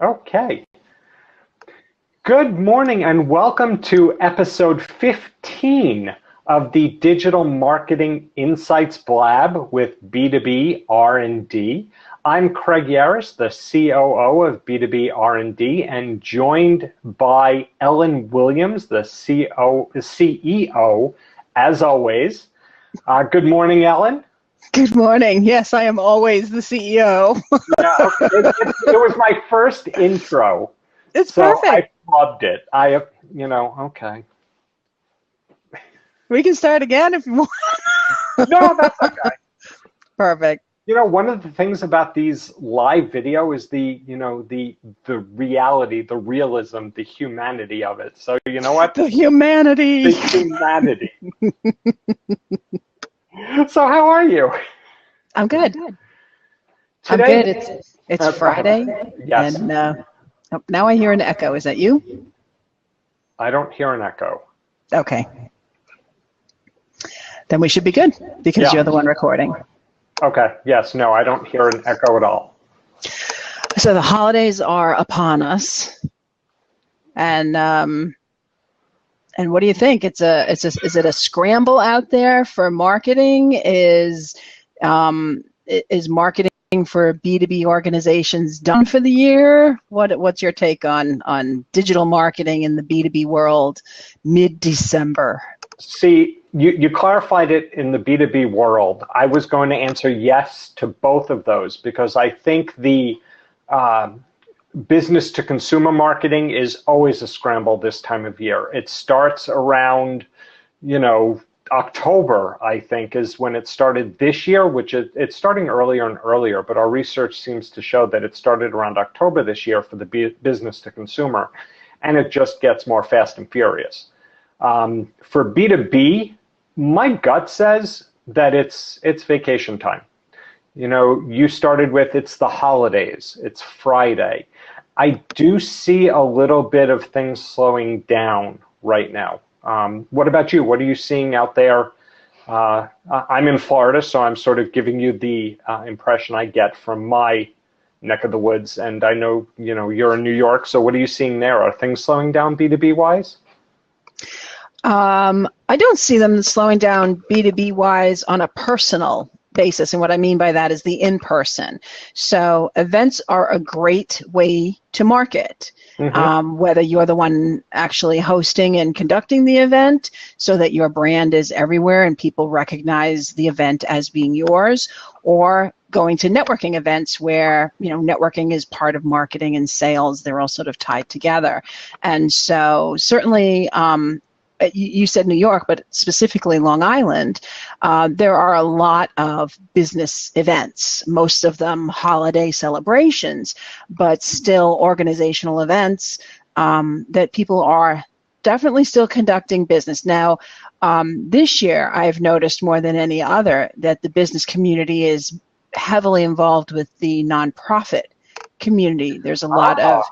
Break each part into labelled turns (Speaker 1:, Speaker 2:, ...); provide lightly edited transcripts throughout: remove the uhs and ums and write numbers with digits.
Speaker 1: Okay. Good morning and welcome to episode 15 of the Digital Marketing Insights Blab with B2B R&D. I'm Craig Yaris, the COO of B2B R&D, and joined by Ellen Williams, the CEO, as always. Good morning, Ellen.
Speaker 2: Good morning. Yes, I am always the CEO.
Speaker 1: Yeah, okay. It was my first intro.
Speaker 2: It's
Speaker 1: so
Speaker 2: perfect.
Speaker 1: I loved it. Okay.
Speaker 2: We can start again if you want.
Speaker 1: No, that's okay.
Speaker 2: Perfect.
Speaker 1: One of the things about these live video is the reality, the realism, the humanity of it. So you know what?
Speaker 2: The humanity.
Speaker 1: The humanity. So how are you?
Speaker 2: I'm good. I'm good. It's Friday.
Speaker 1: Yes.
Speaker 2: And now I hear an echo. Is that you?
Speaker 1: I don't hear an echo.
Speaker 2: Okay. Then we should be good because you're the one recording.
Speaker 1: Okay. Yes. No, I don't hear an echo at all.
Speaker 2: So the holidays are upon us, and what do you think? Is it a scramble out there for marketing? Is marketing for B2B organizations done for the year? What's your take on digital marketing in the B2B world mid-December?
Speaker 1: See, you clarified it in the B2B world. I was going to answer yes to both of those because I think the business to consumer marketing is always a scramble this time of year. It starts around, October, I think, is when it started this year, which it's starting earlier and earlier, but our research seems to show that it started around October this year for the business to consumer, and it just gets more fast and furious. For B2B, my gut says that it's vacation time. You started with it's the holidays, it's Friday. I do see a little bit of things slowing down right now. What about you? What are you seeing out there? I'm in Florida, so I'm sort of giving you the impression I get from my neck of the woods. And I know, you're in New York, so what are you seeing there? Are things slowing down B2B wise?
Speaker 2: I don't see them slowing down B2B wise on a personal basis. And what I mean by that is the in-person. So events are a great way to market. Whether you're the one actually hosting and conducting the event so that your brand is everywhere and people recognize the event as being yours, or going to networking events where, networking is part of marketing and sales. They're all sort of tied together. And so certainly, you said New York, but specifically Long Island, there are a lot of business events, most of them holiday celebrations, but still organizational events that people are definitely still conducting business. Now, this year, I've noticed more than any other that the business community is heavily involved with the nonprofit community. There's a lot of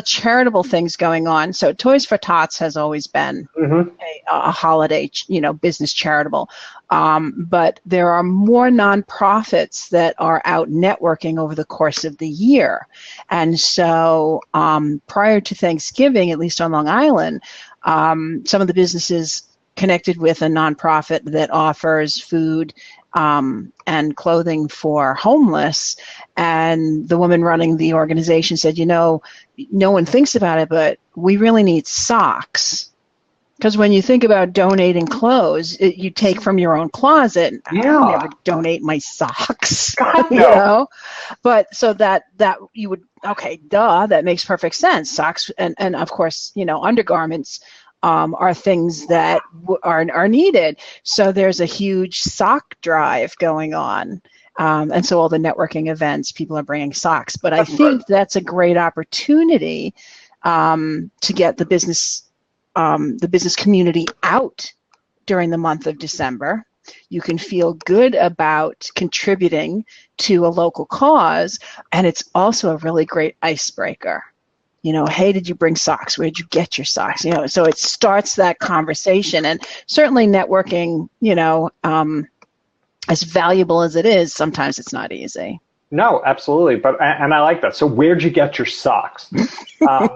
Speaker 2: charitable things going on. So Toys for Tots has always been a holiday, business charitable. But there are more nonprofits that are out networking over the course of the year. And so prior to Thanksgiving, at least on Long Island, some of the businesses connected with a nonprofit that offers food and clothing for homeless. And the woman running the organization said, no one thinks about it, but we really need socks. Because when you think about donating clothes, you take from your own closet.
Speaker 1: Yeah.
Speaker 2: I never donate my socks,
Speaker 1: God, no.
Speaker 2: But so that you would, okay, duh, that makes perfect sense. Socks and of course, undergarments are things that are needed. So there's a huge sock drive going on. And so all the networking events, people are bringing socks. But I think that's a great opportunity to get the business community out during the month of December. You can feel good about contributing to a local cause, and it's also a really great icebreaker. Hey, did you bring socks? Where did you get your socks? So it starts that conversation. And certainly networking, as valuable as it is, sometimes it's not easy.
Speaker 1: No, absolutely. And I like that. So where'd you get your socks? Um,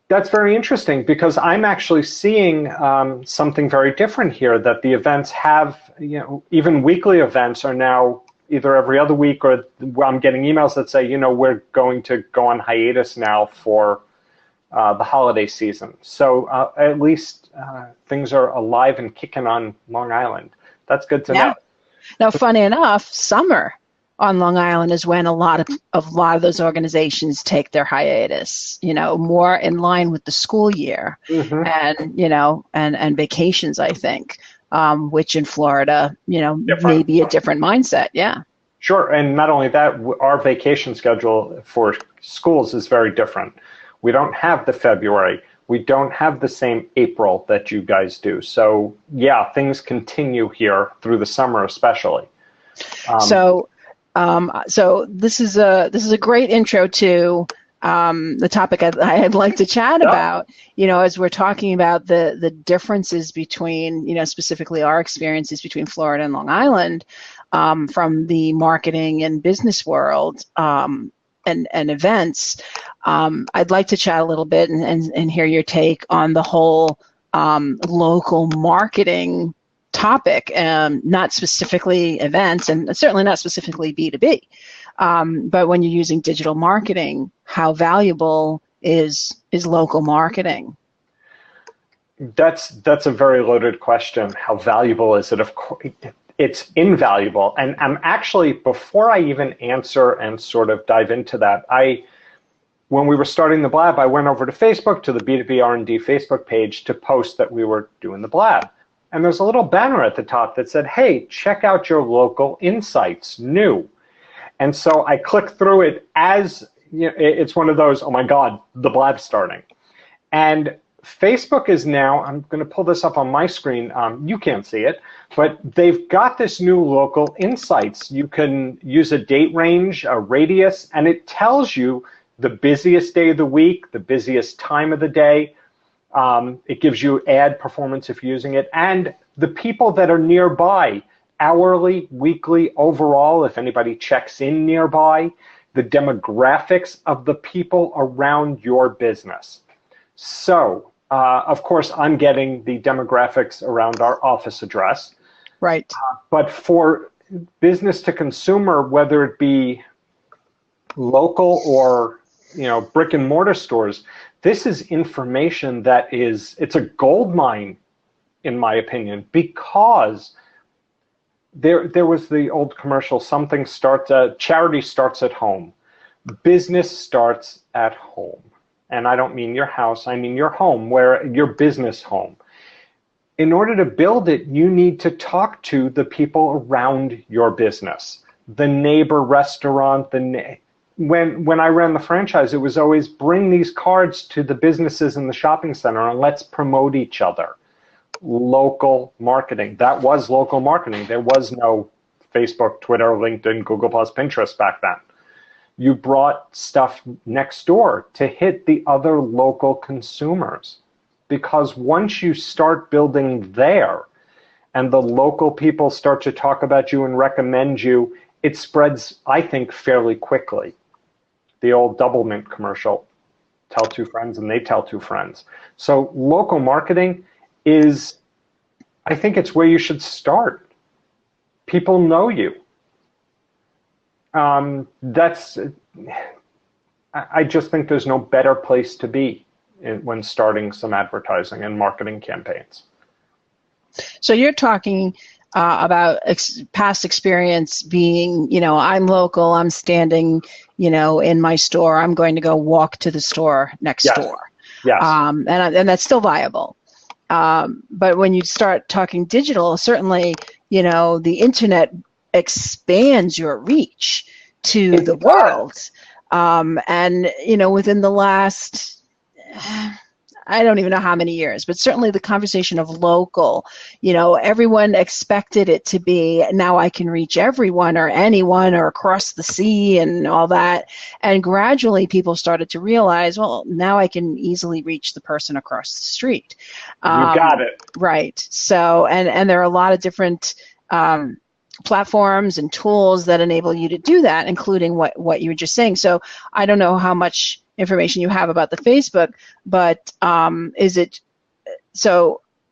Speaker 1: that's very interesting because I'm actually seeing something very different here, that the events have, even weekly events are now either every other week, or I'm getting emails that say, we're going to go on hiatus now for the holiday season. So at least things are alive and kicking on Long Island. That's good to know.
Speaker 2: Now, funny enough, summer on Long Island is when a lot of those organizations take their hiatus, more in line with the school year, and vacations, I think, which in Florida, may be a different mindset. Yeah.
Speaker 1: Sure. And not only that, our vacation schedule for schools is very different. We don't have the February. We don't have the same April that you guys do. So yeah, things continue here through the summer, especially.
Speaker 2: So this is a great intro to the topic I'd like to chat about. As we're talking about the differences between, specifically our experiences between Florida and Long Island, from the marketing and business world, and events. I'd like to chat a little bit and hear your take on the whole local marketing topic, not specifically events, and certainly not specifically B2B. But when you're using digital marketing, how valuable is local marketing?
Speaker 1: That's a very loaded question. How valuable is it? Of course, it's invaluable. And I'm actually, before I even answer and sort of dive into that, when we were starting the Blab, I went over to Facebook, to the B2B R&D Facebook page, to post that we were doing the Blab. And there's a little banner at the top that said, hey, check out your local insights, new. And so I clicked through it as, it's one of those, oh my God, the Blab's starting. And Facebook is now, I'm going to pull this up on my screen, you can't see it, but they've got this new local insights. You can use a date range, a radius, and it tells you the busiest day of the week, the busiest time of the day. It gives you ad performance if you're using it, and the people that are nearby, hourly, weekly, overall, if anybody checks in nearby, the demographics of the people around your business. So, of course, I'm getting the demographics around our office address.
Speaker 2: Right.
Speaker 1: But for business to consumer, whether it be local or brick and mortar stores, this is information that it's a gold mine, in my opinion, because there was the old commercial, charity starts at home. Business starts at home. And I don't mean your house, I mean your home, your business home. In order to build it, you need to talk to the people around your business, the neighbor restaurant, when I ran the franchise, it was always bring these cards to the businesses in the shopping center and let's promote each other. Local marketing. That was local marketing. There was no Facebook, Twitter, LinkedIn, Google+, Pinterest back then. You brought stuff next door to hit the other local consumers. Because once you start building there and the local people start to talk about you and recommend you, it spreads, I think, fairly quickly. The old Double Mint commercial, tell two friends and they tell two friends. So local marketing is, I think it's where you should start. People know you. I just think there's no better place to be when starting some advertising and marketing campaigns.
Speaker 2: So you're talking about past experience being, I'm local, I'm standing, in my store, I'm going to go walk to the store next door.
Speaker 1: Yes.
Speaker 2: And that's still viable. But when you start talking digital, certainly, the internet expands your reach to the world. And, within the last, I don't even know how many years, but certainly the conversation of local, everyone expected it to be, now I can reach everyone or anyone or across the sea and all that. And gradually people started to realize, well, now I can easily reach the person across the street.
Speaker 1: You got it.
Speaker 2: Right. So, and there are a lot of different platforms and tools that enable you to do that, including what you were just saying. So I don't know how much information you have about the Facebook, but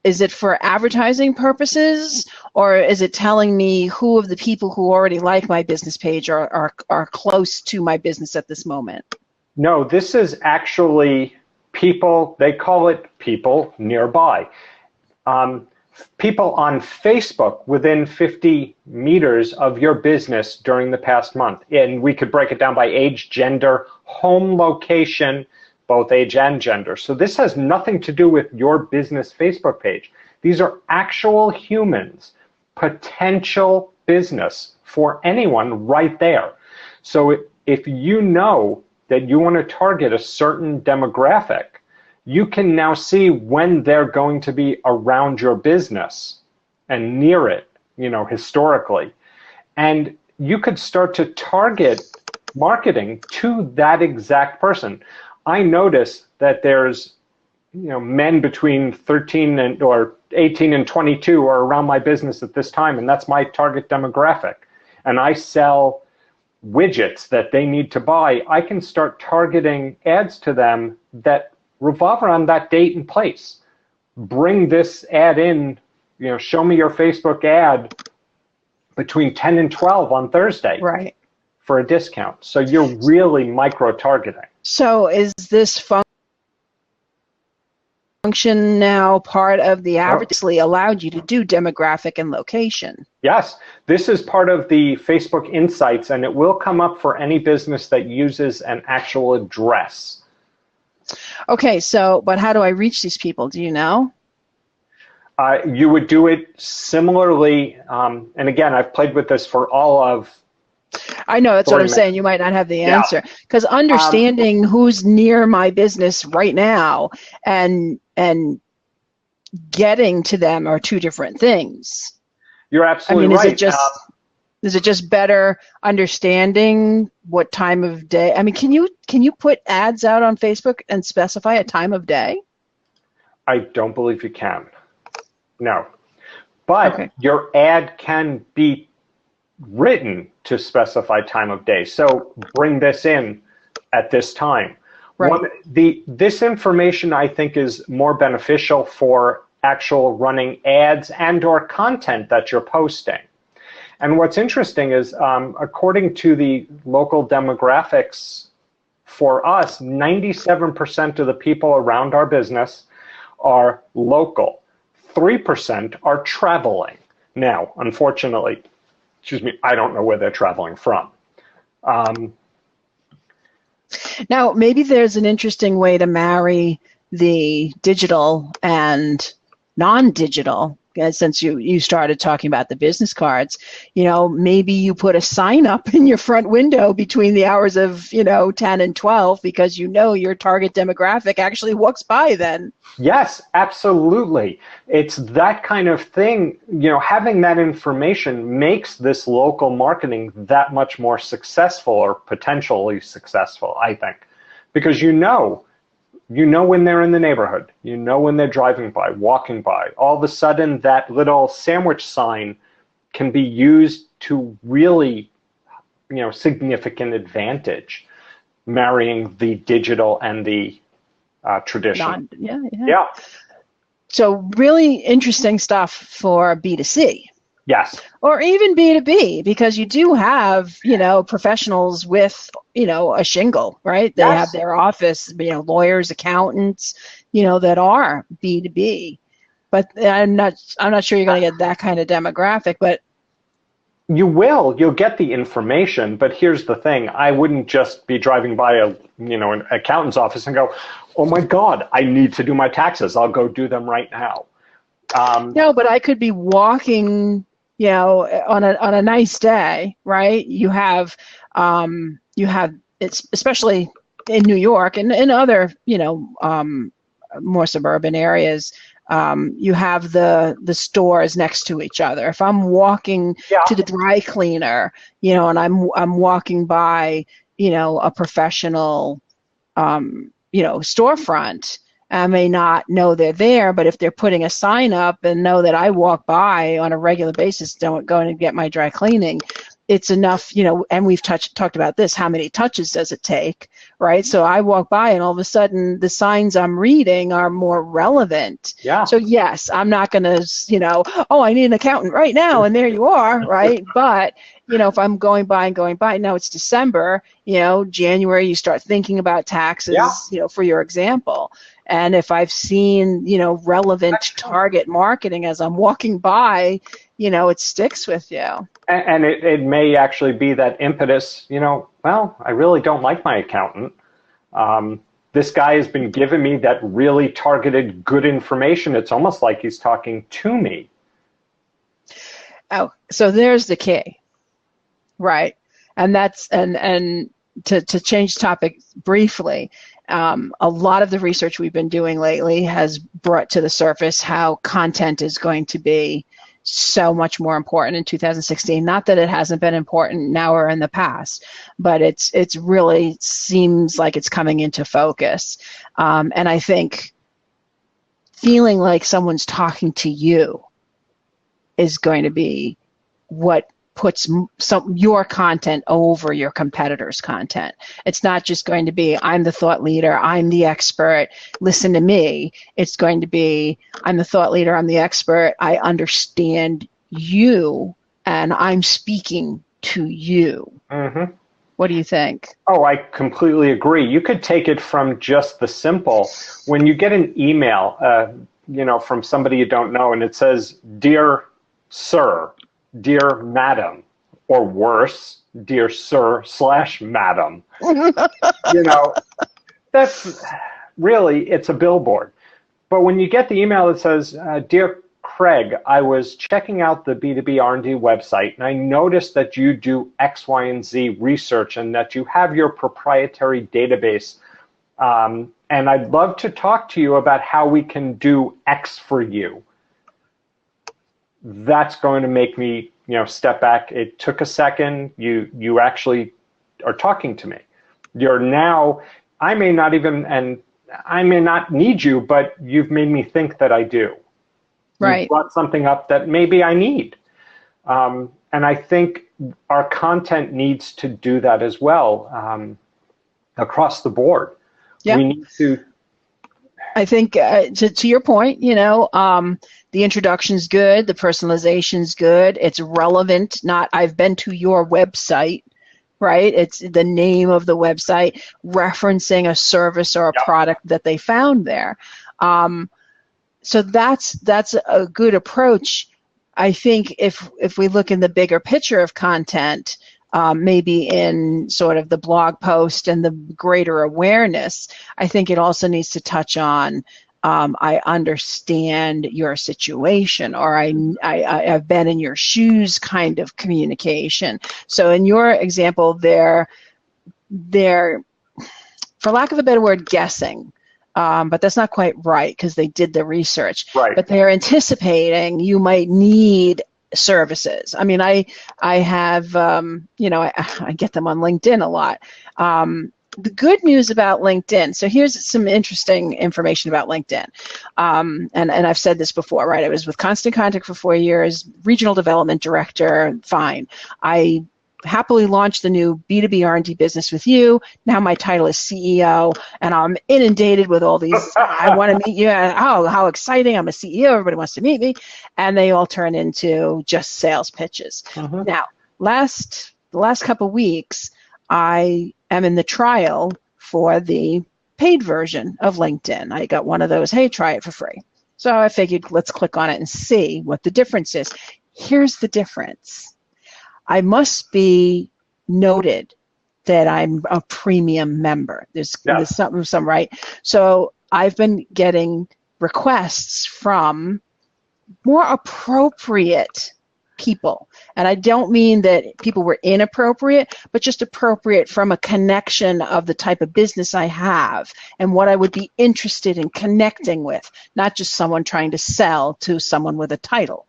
Speaker 2: is it for advertising purposes, or is it telling me who of the people who already like my business page are close to my business at this moment?
Speaker 1: No, this is actually people, they call it people nearby. People on Facebook within 50 meters of your business during the past month. And we could break it down by age, gender, home location, both age and gender. So this has nothing to do with your business Facebook page. These are actual humans, potential business for anyone right there. So if you know that you want to target a certain demographic, you can now see when they're going to be around your business and near it, historically. And you could start to target marketing to that exact person. I notice that there's, men between 13 or 18 and 22 are around my business at this time, and that's my target demographic. And I sell widgets that they need to buy. I can start targeting ads to them that revolve around that date and place. Bring this ad in, show me your Facebook ad between 10 and 12 on Thursday.
Speaker 2: Right.
Speaker 1: For a discount. So you're really micro-targeting.
Speaker 2: So is this function now part of the advertisely allowed you to do demographic and location?
Speaker 1: Yes, this is part of the Facebook Insights, and it will come up for any business that uses an actual address.
Speaker 2: Okay, but how do I reach these people? Do you know?
Speaker 1: You would do it similarly, and again, I've played with this for all of
Speaker 2: I know, that's what I'm saying. You might not have the answer. Because understanding who's near my business right now and getting to them are two different things.
Speaker 1: You're absolutely right.
Speaker 2: Is it just better understanding what time of day? I mean, can you put ads out on Facebook and specify a time of day?
Speaker 1: I don't believe you can. No. But your ad can be written to specify time of day. So bring this in at this time. Right. This information, I think, is more beneficial for actual running ads and or content that you're posting. And what's interesting is, according to the local demographics for us, 97% of the people around our business are local. 3% are traveling. Now, unfortunately, I don't know where they're traveling from.
Speaker 2: Now, maybe there's an interesting way to marry the digital and non-digital, since you started talking about the business cards. Maybe you put a sign up in your front window between the hours of 10 and 12 because your target demographic actually walks by then.
Speaker 1: Yes, absolutely. It's that kind of thing. Having that information makes this local marketing that much more successful, or potentially successful, I think, because you know when they're in the neighborhood, when they're driving by, walking by. All of a sudden, that little sandwich sign can be used to really, significant advantage, marrying the digital and the traditional. Yeah.
Speaker 2: So really interesting stuff for B2C.
Speaker 1: Yes.
Speaker 2: Or even B2B, because you do have, professionals with, a shingle, right? They have their office, lawyers, accountants, that are B2B. But I'm not sure you're going to get that kind of demographic, but
Speaker 1: you'll get the information, but here's the thing. I wouldn't just be driving by an accountant's office and go, oh my God, I need to do my taxes. I'll go do them right now.
Speaker 2: No, but I could be walking, on a nice day, right? You have it's especially in New York and in other, more suburban areas. You have the stores next to each other. If I'm walking to the dry cleaner, and I'm walking by, a professional, storefront, I may not know they're there, but if they're putting a sign up and know that I walk by on a regular basis, don't go and get my dry cleaning, it's enough, and we've talked about this, how many touches does it take, right? So I walk by and all of a sudden the signs I'm reading are more relevant.
Speaker 1: Yeah.
Speaker 2: So yes, I'm not going to, oh, I need an accountant right now, and there you are, right? But, if I'm going by, now it's December, January, you start thinking about taxes, for your example. And if I've seen, relevant target marketing as I'm walking by, it sticks with you.
Speaker 1: And it may actually be that impetus, well, I really don't like my accountant. This guy has been giving me that really targeted good information. It's almost like he's talking to me.
Speaker 2: Oh, so there's the key, right? And that's, and to change topic briefly, a lot of the research we've been doing lately has brought to the surface how content is going to be so much more important in 2016. Not that it hasn't been important now or in the past, but it's really seems like it's coming into focus. And I think feeling like someone's talking to you is going to be what puts your content over your competitors' content. It's not just going to be, I'm the thought leader, I'm the expert, listen to me. It's going to be, I'm the thought leader, I'm the expert, I understand you, and I'm speaking to you.
Speaker 1: Mm-hmm.
Speaker 2: What do you think?
Speaker 1: Oh, I completely agree. You could take it from just the simple, when you get an email, from somebody you don't know, and it says, "Dear Sir," "Dear Madam," or worse, "Dear Sir/Madam." That's really, it's a billboard. But when you get the email that says, "Dear Craig, I was checking out the B2B R&D website, and I noticed that you do X, Y, and Z research, and that you have your proprietary database, and I'd love to talk to you about how we can do X for you." That's going to make me, step back. It took a second. You actually are talking to me. You're now, I may not need you, but you've made me think that I do.
Speaker 2: Right.
Speaker 1: You brought something up that maybe I need. And I think our content needs to do that as well, across the board.
Speaker 2: Yeah.
Speaker 1: We need to.
Speaker 2: I think to your point, the introduction's good, the personalization's good, it's relevant, not I've been to your website, right? It's the name of the website, referencing a service or a product that they found there. So that's a good approach. I think if we look in the bigger picture of content, maybe in sort of the blog post and the greater awareness, I think it also needs to touch on, I understand your situation, or I've been in your shoes kind of communication. So in your example, they're, for lack of a better word, guessing. But that's not quite right because they did the research.
Speaker 1: Right.
Speaker 2: But they're anticipating you might need services. I mean, I have, I get them on LinkedIn a lot. The good news about LinkedIn, so here's some interesting information about LinkedIn. And I've said this before, right? I was with Constant Contact for 4 years, regional development director, fine. I happily launched the new B2B R&D business with you. Now my title is CEO, and I'm inundated with all these, I want to meet you. Oh, how exciting. I'm a CEO. Everybody wants to meet me. And they all turn into just sales pitches.
Speaker 1: Mm-hmm.
Speaker 2: Now, the last couple of weeks, I am in the trial for the paid version of LinkedIn. I got one of those, hey, try it for free. So I figured let's click on it and see what the difference is. Here's the difference. I must be noted that I'm a premium member. There's some right. So I've been getting requests from more appropriate people. And I don't mean that people were inappropriate, but just appropriate from a connection of the type of business I have and what I would be interested in connecting with, not just someone trying to sell to someone with a title.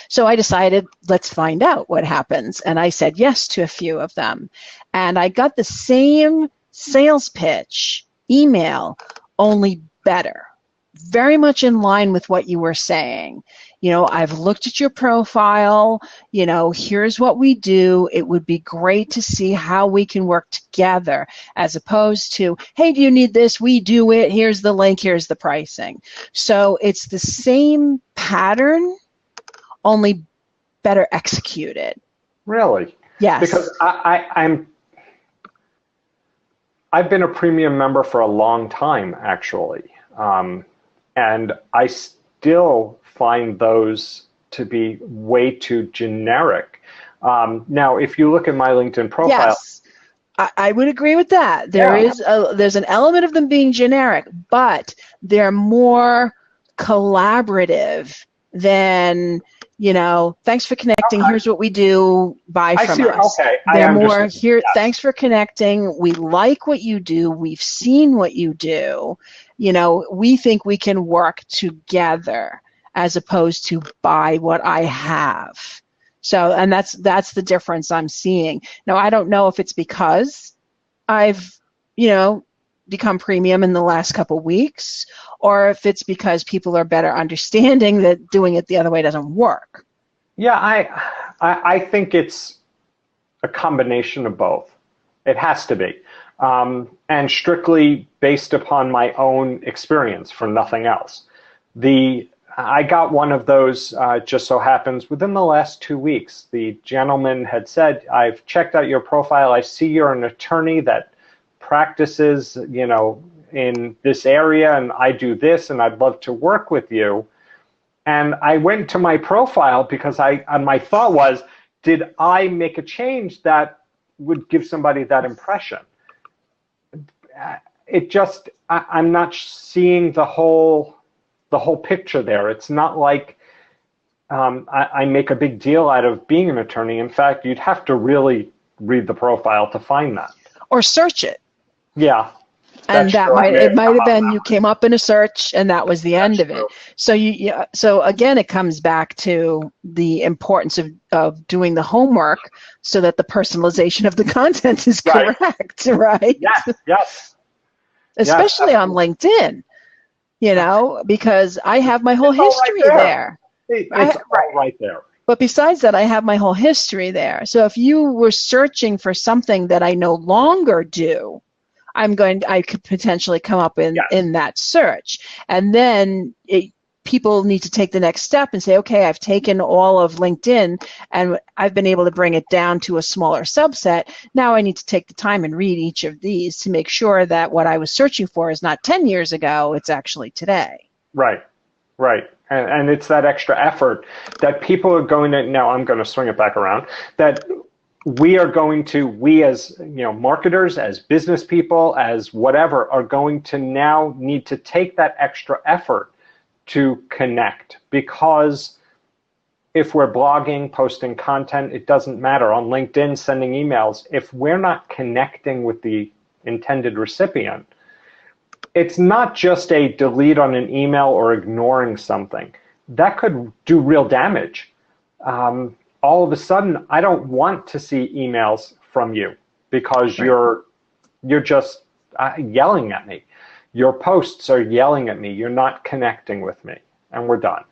Speaker 2: So I decided, let's find out what happens. And I said yes to a few of them. And I got the same sales pitch email, only better. Very much in line with what you were saying. You know, I've looked at your profile, you know, here's what we do. It would be great to see how we can work together, as opposed to, hey, do you need this? We do it. Here's the link. Here's the pricing. So it's the same pattern, only better executed.
Speaker 1: Really?
Speaker 2: Yes.
Speaker 1: Because I've been a premium member for a long time, actually. And I still find those to be way too generic. Now, if you look at my LinkedIn profile,
Speaker 2: yes, I would agree with that. There's an element of them being generic, but they're more collaborative than, you know, thanks for connecting. Here's what we do. Buy from us.
Speaker 1: Okay,
Speaker 2: they're more here.
Speaker 1: Yes.
Speaker 2: Thanks for connecting. We like what you do. We've seen what you do. You know, we think we can work together, as opposed to buy what I have. So, and that's the difference I'm seeing. Now, I don't know if it's because I've, you know, become premium in the last couple weeks, or if it's because people are better understanding that doing it the other way doesn't work.
Speaker 1: Yeah, I think it's a combination of both. It has to be. And strictly based upon my own experience, for nothing else. I got one of those, just so happens, within the last 2 weeks. The gentleman had said, I've checked out your profile. I see you're an attorney that practices, you know, in this area, and I do this, and I'd love to work with you. And I went to my profile because my thought was, did I make a change that would give somebody that impression? It just, I'm not seeing the whole picture there. It's not like I make a big deal out of being an attorney. In fact, you'd have to really read the profile to find that.
Speaker 2: Or search it.
Speaker 1: Yeah.
Speaker 2: And it might have been you came up in a search and that was the end of it. So so again, it comes back to the importance of doing the homework so that the personalization of the content is correct, right?
Speaker 1: Yes.
Speaker 2: Especially on LinkedIn, you know, because I have my whole history there.
Speaker 1: It's all right there.
Speaker 2: But besides that, I have my whole history there. So if you were searching for something that I no longer do, I could potentially come up in that search. And then people need to take the next step and say, okay, I've taken all of LinkedIn and I've been able to bring it down to a smaller subset. Now I need to take the time and read each of these to make sure that what I was searching for is not 10 years ago, it's actually today. Right.
Speaker 1: And it's that extra effort that people are going to, now I'm going to swing it back around, that we as marketers, as business people, as whatever, are going to now need to take that extra effort to connect. Because if we're blogging, posting content, it doesn't matter. On LinkedIn, sending emails, if we're not connecting with the intended recipient, it's not just a delete on an email or ignoring something. That could do real damage. All of a sudden, I don't want to see emails from you because you're just yelling at me. Your posts are yelling at me. You're not connecting with me, and we're done.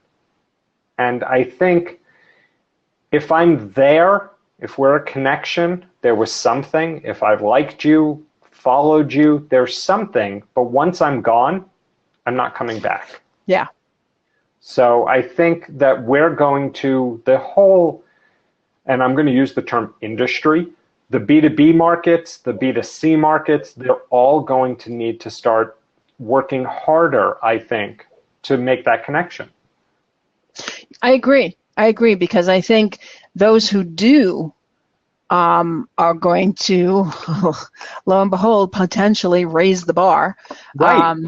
Speaker 1: And I think if I'm there, if we're a connection, there was something. If I've liked you, followed you, there's something. But once I'm gone, I'm not coming back.
Speaker 2: Yeah.
Speaker 1: So I think that we're going to, the whole, and I'm going to use the term industry, the B2B markets, the B2C markets, they're all going to need to start working harder, I think, to make that connection.
Speaker 2: I agree, because I think those who do are going to, lo and behold, potentially raise the bar,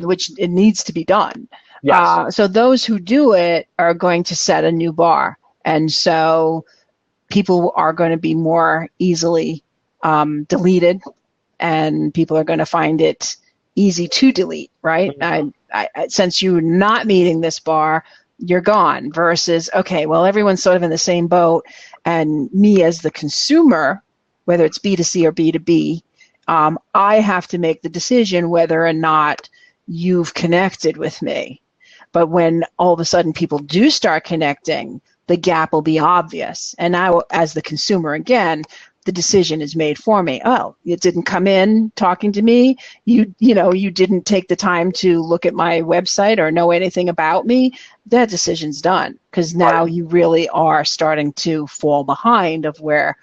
Speaker 2: which it needs to be done.
Speaker 1: Yes.
Speaker 2: So those who do it are going to set a new bar. And so people are going to be more easily deleted, and people are going to find it easy to delete, right? Since you're not meeting this bar, you're gone, versus, okay, well, everyone's sort of in the same boat, and me as the consumer, whether it's B2C or B2B, I have to make the decision whether or not, you've connected with me. But when all of a sudden people do start connecting, the gap will be obvious. And now, as the consumer, again, the decision is made for me. Oh, it didn't come in talking to me. You didn't take the time to look at my website or know anything about me. That decision's done, because now you really are starting to fall behind of where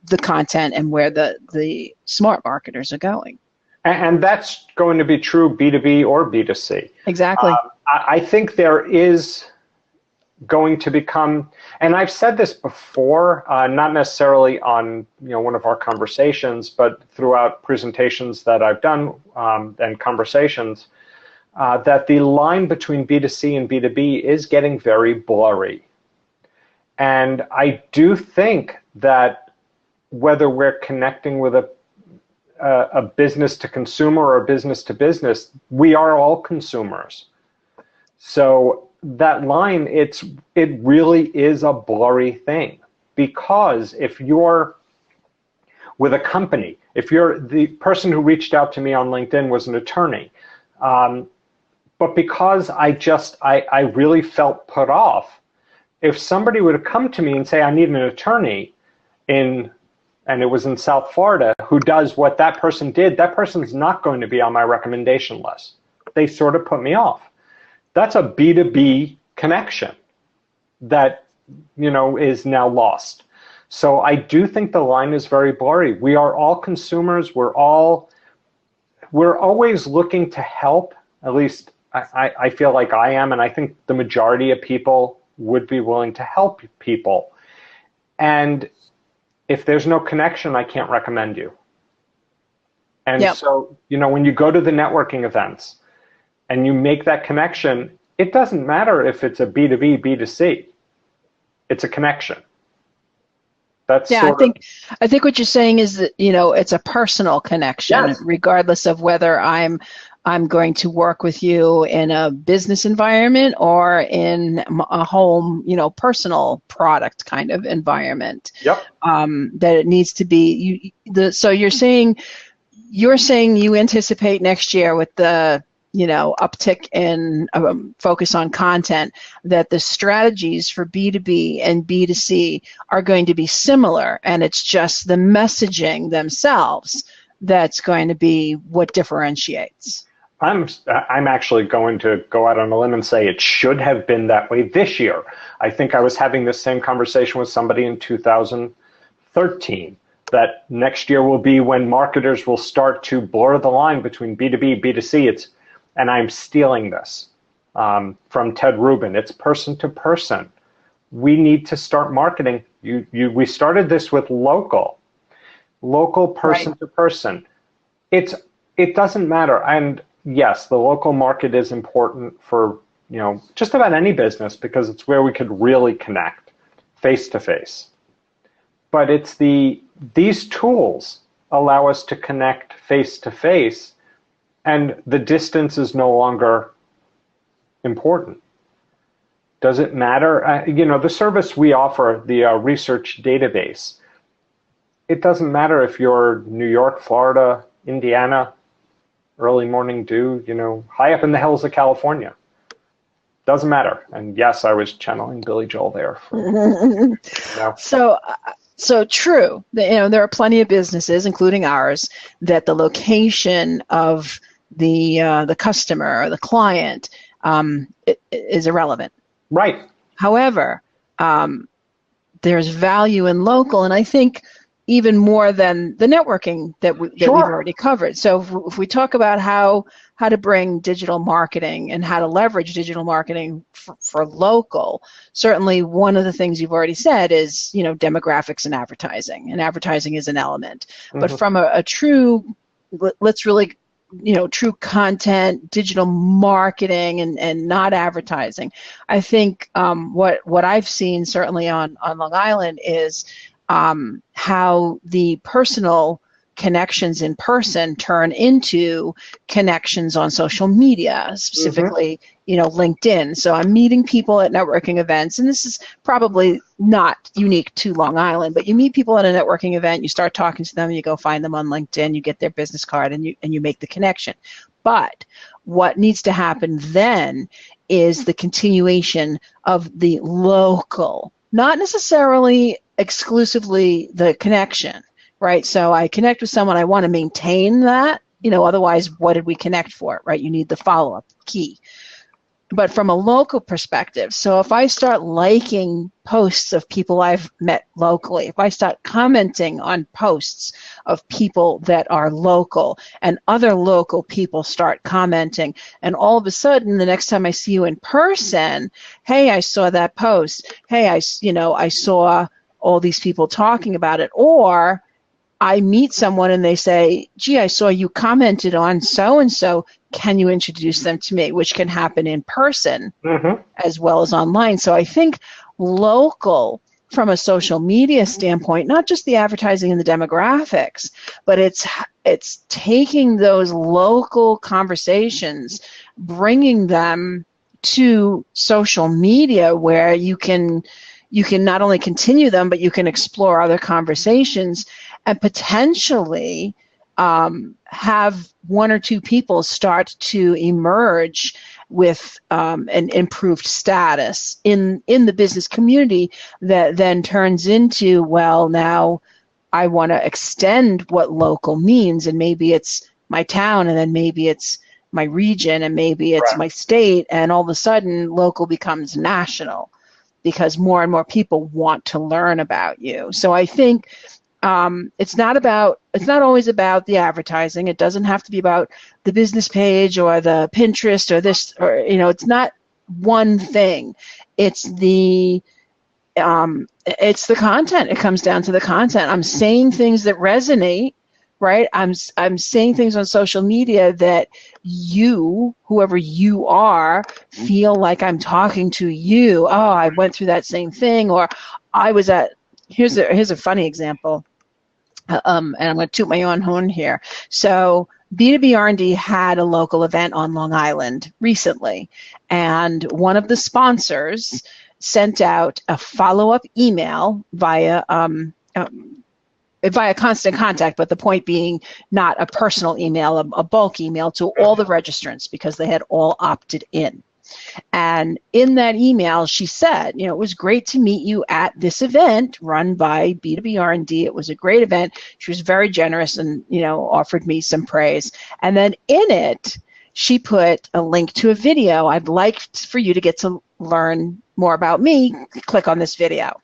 Speaker 2: the content and where the smart marketers are going.
Speaker 1: And that's going to be true B2B or B2C.
Speaker 2: Exactly.
Speaker 1: I think there is going to become, and I've said this before, not necessarily on one of our conversations, but throughout presentations that I've done and conversations, that the line between B2C and B2B is getting very blurry. And I do think that whether we're connecting with a business to consumer or business to business, we are all consumers. So that line, it really is a blurry thing, because if you're with a company, if you're the person who reached out to me on LinkedIn was an attorney, but because I really felt put off, if somebody would have come to me and say, I need an attorney and it was in South Florida, who does what that person did, that person's not going to be on my recommendation list. They sort of put me off. That's a B2B connection that is now lost. So I do think the line is very blurry. We are all consumers. We're always looking to help. At least I feel like I am, and I think the majority of people would be willing to help people. And if there's no connection, I can't recommend you. And so, when you go to the networking events and you make that connection, it doesn't matter if it's a B2B, B2C. It's a connection. That's
Speaker 2: I think what you're saying is that, it's a personal connection, regardless of whether I'm going to work with you in a business environment or in a home, personal product kind of environment.
Speaker 1: Yep.
Speaker 2: That it needs to be so you're saying you anticipate next year with the uptick in focus on content, that the strategies for B2B and B2C are going to be similar, and it's just the messaging themselves that's going to be what differentiates.
Speaker 1: I'm actually going to go out on a limb and say it should have been that way this year. I think I was having this same conversation with somebody in 2013, that next year will be when marketers will start to blur the line between B2B, B2C. And I'm stealing this from Ted Rubin. It's person to person. We need to start marketing. We started this with local person to person. It doesn't matter. And yes, the local market is important for just about any business, because it's where we could really connect face to face. But it's these tools allow us to connect face to face, and the distance is no longer important. Does it matter? The service we offer, the research database, it doesn't matter if you're New York, Florida, Indiana, early morning dew, high up in the hills of California. Doesn't matter. And yes, I was channeling Billy Joel there.
Speaker 2: So true. There are plenty of businesses, including ours, that the location of the customer or the client is irrelevant.
Speaker 1: Right.
Speaker 2: However, there's value in local, and I think even more than the networking that we've already covered. So if we talk about how to bring digital marketing and how to leverage digital marketing for local, certainly one of the things you've already said is demographics and advertising is an element. Mm-hmm. But from a true, let's really true content, digital marketing, and not advertising. I think what I've seen certainly on Long Island is how the personal connections in person turn into connections on social media, specifically, LinkedIn. So I'm meeting people at networking events, and this is probably not unique to Long Island, but you meet people at a networking event, you start talking to them, you go find them on LinkedIn, you get their business card, and you make the connection. But what needs to happen then is the continuation of the local, not necessarily exclusively the connection, right? So I connect with someone, I want to maintain that, otherwise what did we connect for, right? You need the follow-up key. But from a local perspective, so if I start liking posts of people I've met locally, if I start commenting on posts of people that are local and other local people start commenting, and all of a sudden the next time I see you in person, hey, I saw that post. Hey, I saw all these people talking about it. Or I meet someone and they say, gee, I saw you commented on so-and-so. Can you introduce them to me? Which can happen in person as well as online. So I think local, from a social media standpoint, not just the advertising and the demographics, but it's taking those local conversations, bringing them to social media where you can not only continue them, but you can explore other conversations and potentially have one or two people start to emerge with an improved status in the business community that then turns into, well, now I want to extend what local means, and maybe it's my town, and then maybe it's my region, and maybe it's my state, and all of a sudden local becomes national because more and more people want to learn about you. So I think it's not always about the advertising. It doesn't have to be about the business page or the Pinterest or this, or, it's not one thing. It's the content. It comes down to the content. I'm saying things that resonate, right? I'm saying things on social media that you, whoever you are, feel like I'm talking to you. Oh, I went through that same thing, or I was at, here's a funny example. And I'm going to toot my own horn here. So B2B R&D had a local event on Long Island recently, and one of the sponsors sent out a follow-up email via constant contact, but the point being not a personal email, a bulk email to all the registrants because they had all opted in. And in that email, she said, it was great to meet you at this event run by B2B R&D. It was a great event. She was very generous and, offered me some praise. And then in it, she put a link to a video. I'd like for you to get to learn more about me. Click on this video.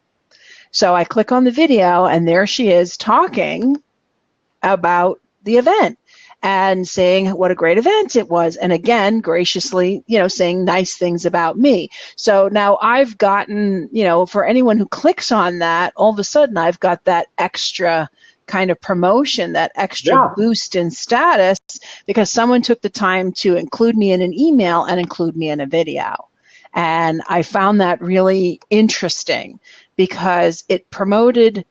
Speaker 2: So I click on the video, and there she is talking about the event and saying what a great event it was, and again, graciously, saying nice things about me. So now I've gotten, for anyone who clicks on that, all of a sudden I've got that extra kind of promotion, that extra boost in status, because someone took the time to include me in an email and include me in a video. And I found that really interesting because it promoted,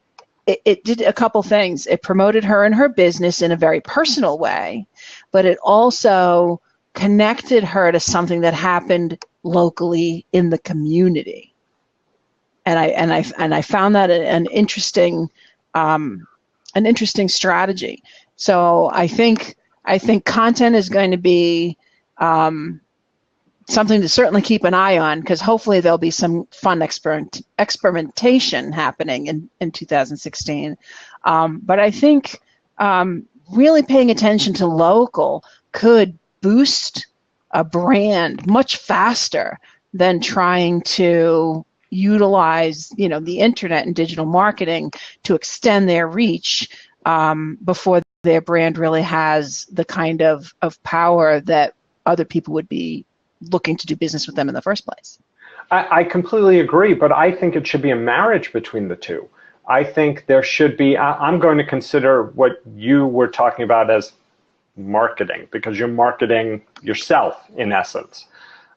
Speaker 2: it did a couple things. It promoted her and her business in a very personal way, but it also connected her to something that happened locally in the community. And I found that an interesting strategy. So I think content is going to be something to certainly keep an eye on, because hopefully there'll be some fun experimentation happening in 2016. But I think really paying attention to local could boost a brand much faster than trying to utilize, the internet and digital marketing to extend their reach before their brand really has the kind of power that other people would be looking to do business with them in the first place.
Speaker 1: I completely agree, but I think it should be a marriage between the two. I think there should be, I'm going to consider what you were talking about as marketing, because you're marketing yourself in essence.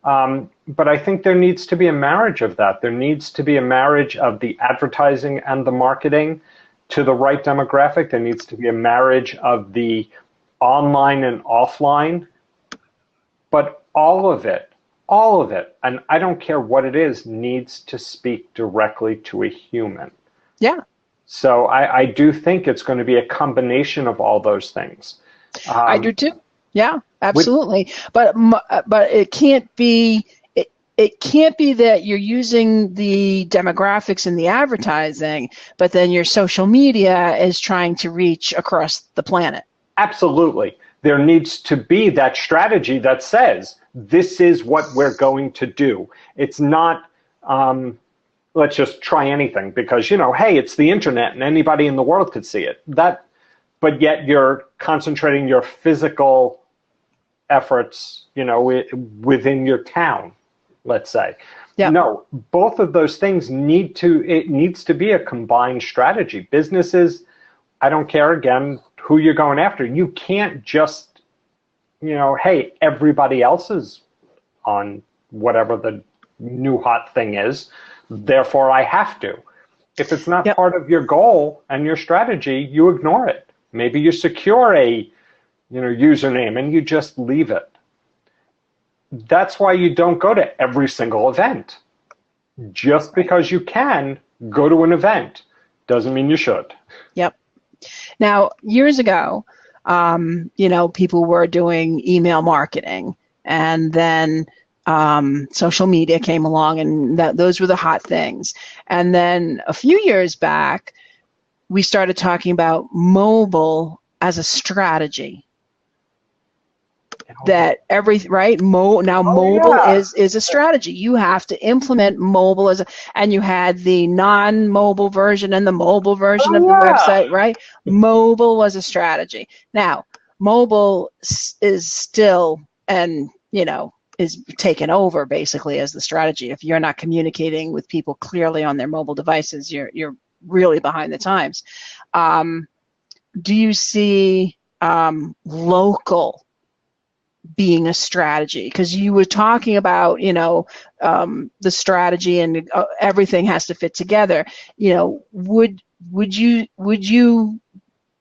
Speaker 1: But I think there needs to be a marriage of that. There needs to be a marriage of the advertising and the marketing to the right demographic. There needs to be a marriage of the online and offline, but all of it, and I don't care what it is, needs to speak directly to a human.
Speaker 2: Yeah.
Speaker 1: So I do think it's going to be a combination of all those things.
Speaker 2: I do too. Yeah, absolutely. But it can't be. It can't be that you're using the demographics in the advertising, but then your social media is trying to reach across the planet.
Speaker 1: Absolutely. There needs to be that strategy that says, this is what we're going to do. It's not, let's just try anything because, hey, it's the internet and anybody in the world could see it. But yet you're concentrating your physical efforts, within your town, let's say.
Speaker 2: Yep.
Speaker 1: No, both of those things needs to be a combined strategy. Businesses, I don't care, again, who you're going after. You can't just, hey, everybody else is on whatever the new hot thing is, therefore I have to. If it's not part of your goal and your strategy, you ignore it. Maybe you secure a username and you just leave it. That's why you don't go to every single event. Just because you can go to an event doesn't mean you should.
Speaker 2: Yep. Now, years ago, people were doing email marketing, and then social media came along, and those were the hot things. And then a few years back, we started talking about mobile as a strategy. That mobile is a strategy. You have to implement mobile and you had the non-mobile version and the mobile version of the website, right? Mobile was a strategy. Now, mobile is still, and is taken over basically as the strategy. If you're not communicating with people clearly on their mobile devices, you're really behind the times. Do you see local being a strategy? Because you were talking about, the strategy and everything has to fit together. Would you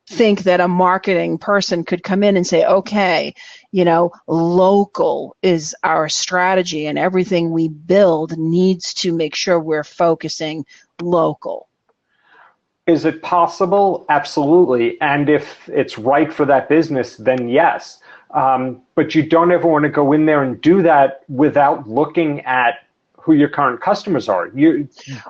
Speaker 2: think that a marketing person could come in and say, okay, local is our strategy and everything we build needs to make sure we're focusing local?
Speaker 1: Is it possible? Absolutely. And if it's right for that business, then yes. But you don't ever want to go in there and do that without looking at who your current customers are.
Speaker 2: Of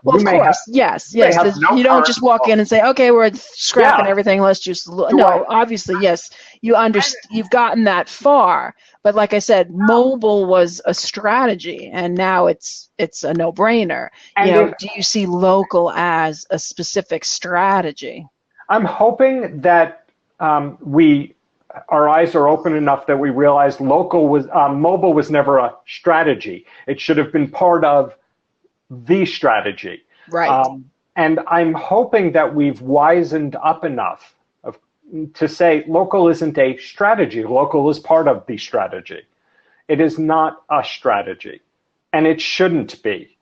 Speaker 2: course, yes. You don't just walk in and say, okay, we're scrapping everything, let's just look. No, obviously, yes, you've gotten that far. But like I said, mobile was a strategy, and now it's a no-brainer. Do you see local as a specific strategy?
Speaker 1: I'm hoping that our eyes are open enough that we realize mobile was never a strategy. It should have been part of the strategy.
Speaker 2: Right.
Speaker 1: And I'm hoping that we've wisened up enough to say local isn't a strategy. Local is part of the strategy. It is not a strategy, and it shouldn't be.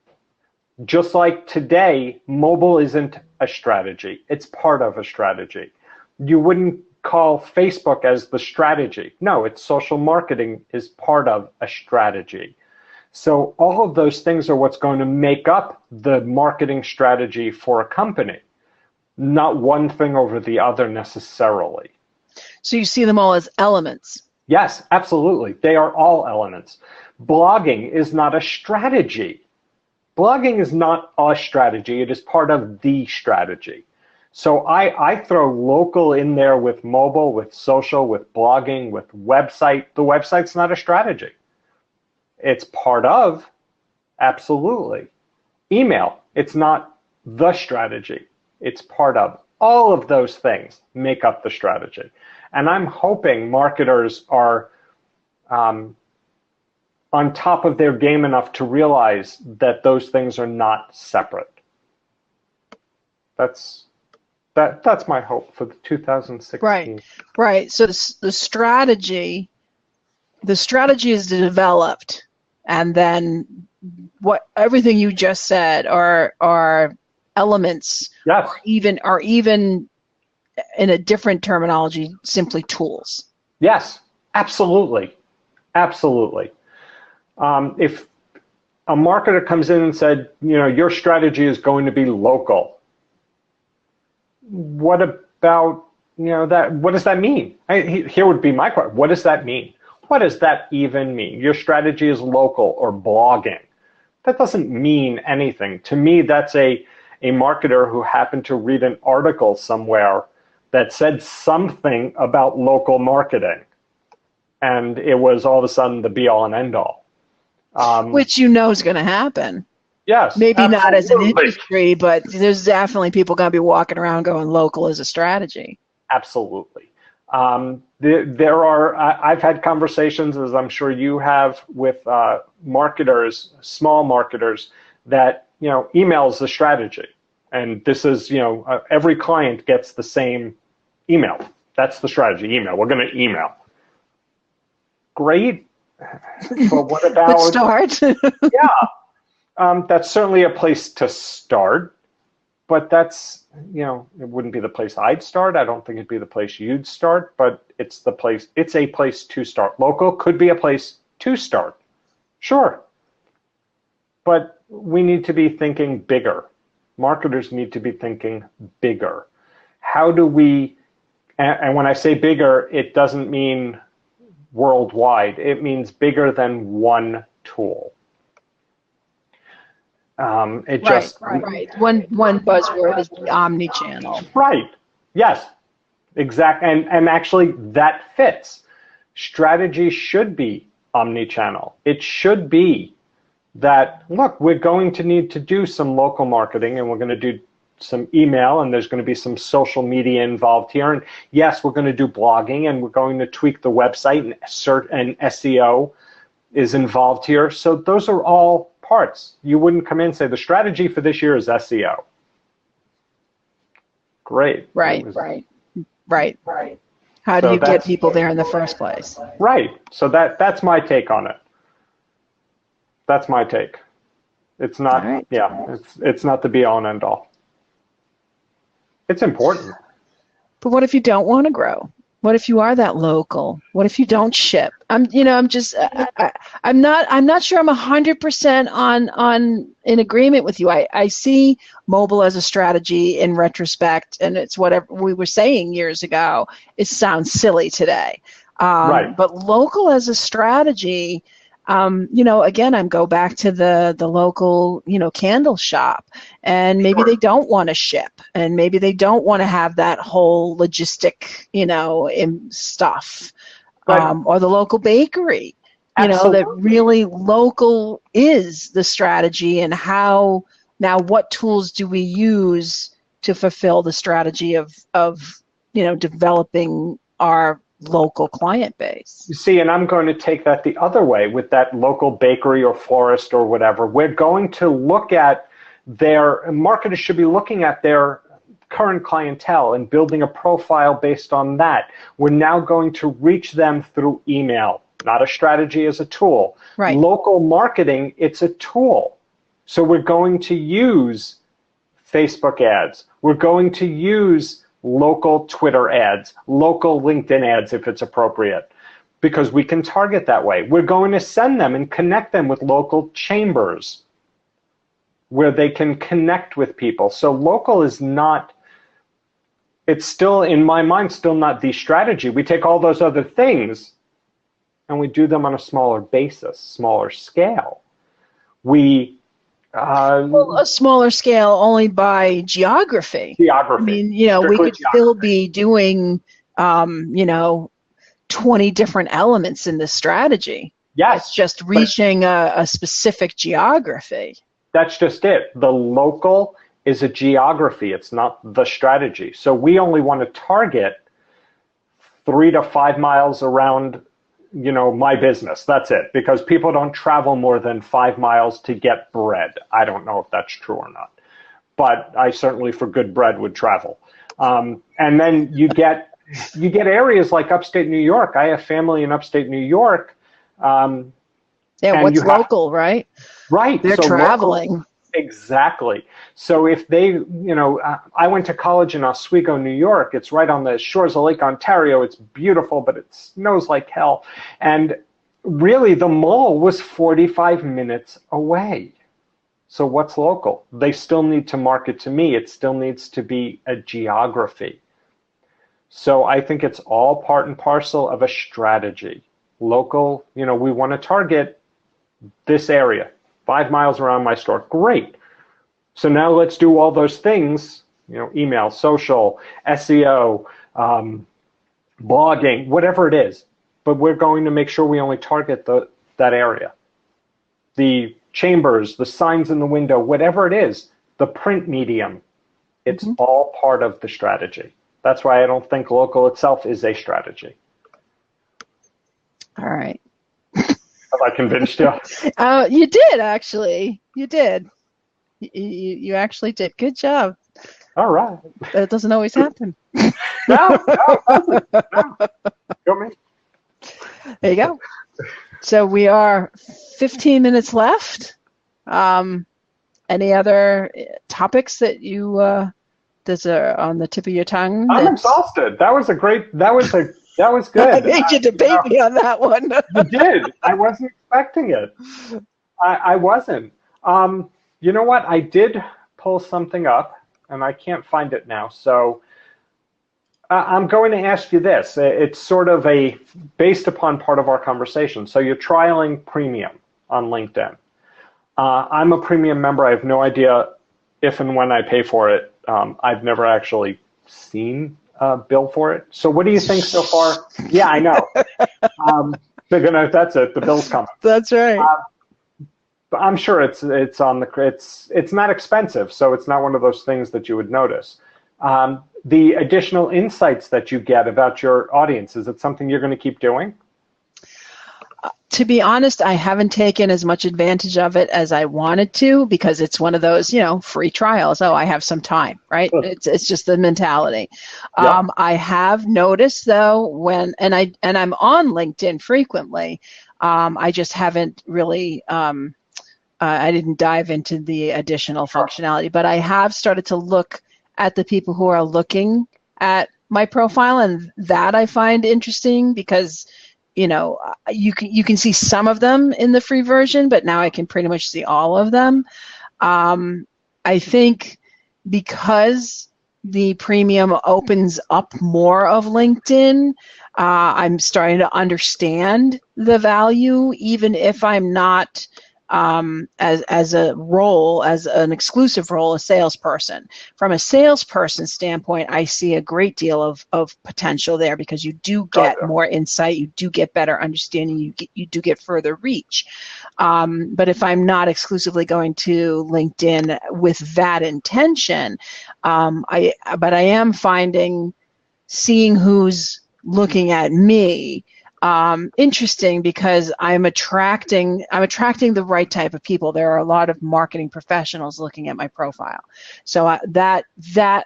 Speaker 1: Just like today, mobile isn't a strategy. It's part of a strategy. You wouldn't call Facebook as the strategy. No, it's social marketing is part of a strategy. So all of those things are what's going to make up the marketing strategy for a company, not one thing over the other necessarily.
Speaker 2: So you see them all as elements?
Speaker 1: Yes, absolutely. They are all elements. Blogging is not a strategy. Blogging is not a strategy. It is part of the strategy. So I throw local in there with mobile, with social, with blogging, with website. The website's not a strategy. It's part of, absolutely. Email, it's not the strategy. It's part of. All of those things make up the strategy. And I'm hoping marketers are on top of their game enough to realize that those things are not separate. That's my hope for the 2016.
Speaker 2: Right. So the strategy is developed, and then everything you just said are elements
Speaker 1: Yes.
Speaker 2: are even in a different terminology, simply tools.
Speaker 1: Yes, absolutely. Absolutely. If a marketer comes in and said, your strategy is going to be local, what about, that, what does that mean? Here would be my question. What does that mean? What does that even mean? Your strategy is local or blogging. That doesn't mean anything. To me, that's a marketer who happened to read an article somewhere that said something about local marketing. And it was all of a sudden the be all and end all.
Speaker 2: Which is going to happen.
Speaker 1: Yes.
Speaker 2: Maybe
Speaker 1: absolutely.
Speaker 2: not as an industry, but there's definitely people going to be walking around going local as a strategy.
Speaker 1: Absolutely. There are, I've had conversations, as I'm sure you have, with marketers, small marketers, that, email is the strategy. And this is, every client gets the same email. That's the strategy, email. We're going to email. Great. But what about...
Speaker 2: Good start.
Speaker 1: Yeah. That's certainly a place to start. But that's, it wouldn't be the place I'd start. I don't think it'd be the place you'd start, but it's a place to start. Local could be a place to start. Sure. But we need to be thinking bigger. Marketers need to be thinking bigger. How do we, and when I say bigger, it doesn't mean worldwide. It means bigger than one tool. Right.
Speaker 2: One buzzword is the omni-channel.
Speaker 1: Right. Yes. Exactly. And actually, that fits. Strategy should be omni-channel. It should be that, look, we're going to need to do some local marketing, and we're going to do some email, and there's going to be some social media involved here. And yes, we're going to do blogging, and we're going to tweak the website, and SEO is involved here. So those are all parts. You wouldn't come in and say the strategy for this year is SEO. Great.
Speaker 2: Right. How do you get people there in the first place?
Speaker 1: Right. So that's my take on it. That's my take. It's not. Right. Yeah. It's not the be all and end all. It's important.
Speaker 2: But what if you don't want to grow? What if you are that local? What if you don't ship? I'm not sure I'm 100% in agreement with you. I see mobile as a strategy in retrospect, and it's whatever we were saying years ago. It sounds silly today. Right. But local as a strategy, again, I'm go back to the local, candle shop, and maybe they don't want to ship, and maybe they don't want to have that whole logistic, stuff, or the local bakery, that really local is the strategy, and what tools do we use to fulfill the strategy of developing our local client base.
Speaker 1: You see, and I'm going to take that the other way with that local bakery or florist or whatever. We're going to look at marketers should be looking at their current clientele and building a profile based on that. We're now going to reach them through email, not a strategy as a tool.
Speaker 2: Right.
Speaker 1: Local marketing, it's a tool. So we're going to use Facebook ads. We're going to use local Twitter ads, local LinkedIn ads if it's appropriate, because we can target that way. We're going to send them and connect them with local chambers where they can connect with people. So local is not, it's still, in my mind, still not the strategy. We take all those other things and we do them on a smaller basis, smaller scale.
Speaker 2: A smaller scale only by geography.
Speaker 1: Geography.
Speaker 2: I mean, we could still be doing, 20 different elements in this strategy.
Speaker 1: Yes.
Speaker 2: It's just reaching a specific geography.
Speaker 1: That's just it. The local is a geography. It's not the strategy. So we only want to target 3 to 5 miles around my business. That's it. Because people don't travel more than 5 miles to get bread. I don't know if that's true or not. But I certainly, for good bread, would travel. And then you get areas like upstate New York. I have family in upstate New York.
Speaker 2: What's local, right?
Speaker 1: Right.
Speaker 2: They're traveling.
Speaker 1: Exactly. So if they, I went to college in Oswego, New York. It's right on the shores of Lake Ontario. It's beautiful, but it snows like hell. And really, the mall was 45 minutes away. So what's local? They still need to market to me. It still needs to be a geography. So I think it's all part and parcel of a strategy. Local, we want to target this area, 5 miles around my store. Great. So now let's do all those things, email, social, SEO, blogging, whatever it is. But we're going to make sure we only target that area. The chambers, the signs in the window, whatever it is, the print medium, it's all part of the strategy. That's why I don't think local itself is a strategy.
Speaker 2: All right.
Speaker 1: Have I convinced you?
Speaker 2: You did, actually. You did. You actually did. Good job.
Speaker 1: All right.
Speaker 2: That doesn't always happen.
Speaker 1: No, it doesn't. No. Go me.
Speaker 2: There you go. So we are 15 minutes left. Any other topics that you that's on the tip of your tongue?
Speaker 1: I'm exhausted. That was good.
Speaker 2: I made you debate me on that one.
Speaker 1: You did. I wasn't expecting it. I wasn't. You know what? I did pull something up, and I can't find it now. So I'm going to ask you this. It's sort of based upon part of our conversation. So you're trialing premium on LinkedIn. I'm a premium member. I have no idea if and when I pay for it. I've never actually seen a bill for it. So what do you think so far? Yeah, I know. That's it. The bill's coming.
Speaker 2: That's right.
Speaker 1: But I'm sure it's not expensive, so it's not one of those things that you would notice. The additional insights that you get about your audience, is it something you're going to keep doing?
Speaker 2: To be honest, I haven't taken as much advantage of it as I wanted to, because it's one of those, free trials. Oh, I have some time, right? It's just the mentality.
Speaker 1: Yeah.
Speaker 2: I have noticed though, and I'm on LinkedIn frequently. I just haven't really. I didn't dive into the additional functionality, but I have started to look at the people who are looking at my profile, and that I find interesting because you can see some of them in the free version, but now I can pretty much see all of them. I think because the premium opens up more of LinkedIn, I'm starting to understand the value, even if I'm not as an exclusive role, a salesperson. From a salesperson standpoint, I see a great deal of potential there, because you do get more insight, you do get better understanding, you do get further reach. But if I'm not exclusively going to LinkedIn with that intention, I am seeing who's looking at me interesting, because I'm attracting the right type of people. There are a lot of marketing professionals looking at my profile. So that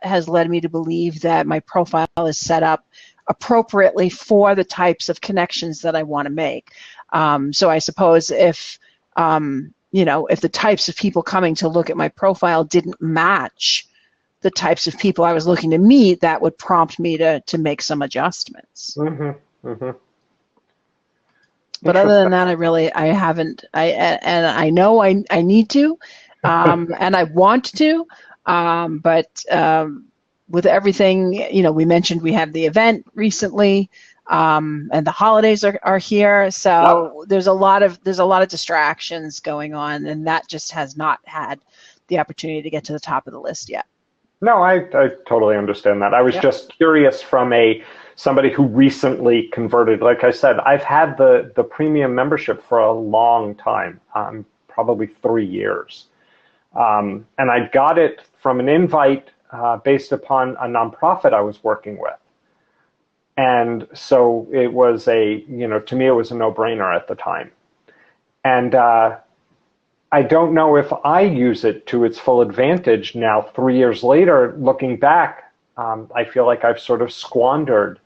Speaker 2: has led me to believe that my profile is set up appropriately for the types of connections that I want to make. So I suppose if the types of people coming to look at my profile didn't match the types of people I was looking to meet, that would prompt me to make some adjustments.
Speaker 1: Mm-hmm. Mm-hmm.
Speaker 2: But other than that, I haven't. I know I need to, and I want to, but with everything, we mentioned we have the event recently, and the holidays are here, so there's a lot of distractions going on, and that just has not had the opportunity to get to the top of the list yet.
Speaker 1: No, I totally understand that. I was just curious from somebody who recently converted. Like I said, I've had the premium membership for a long time, probably 3 years. And I got it from an invite based upon a nonprofit I was working with. And so it was to me, it was a no-brainer at the time. And I don't know if I use it to its full advantage now, 3 years later. Looking back, I feel like I've sort of squandered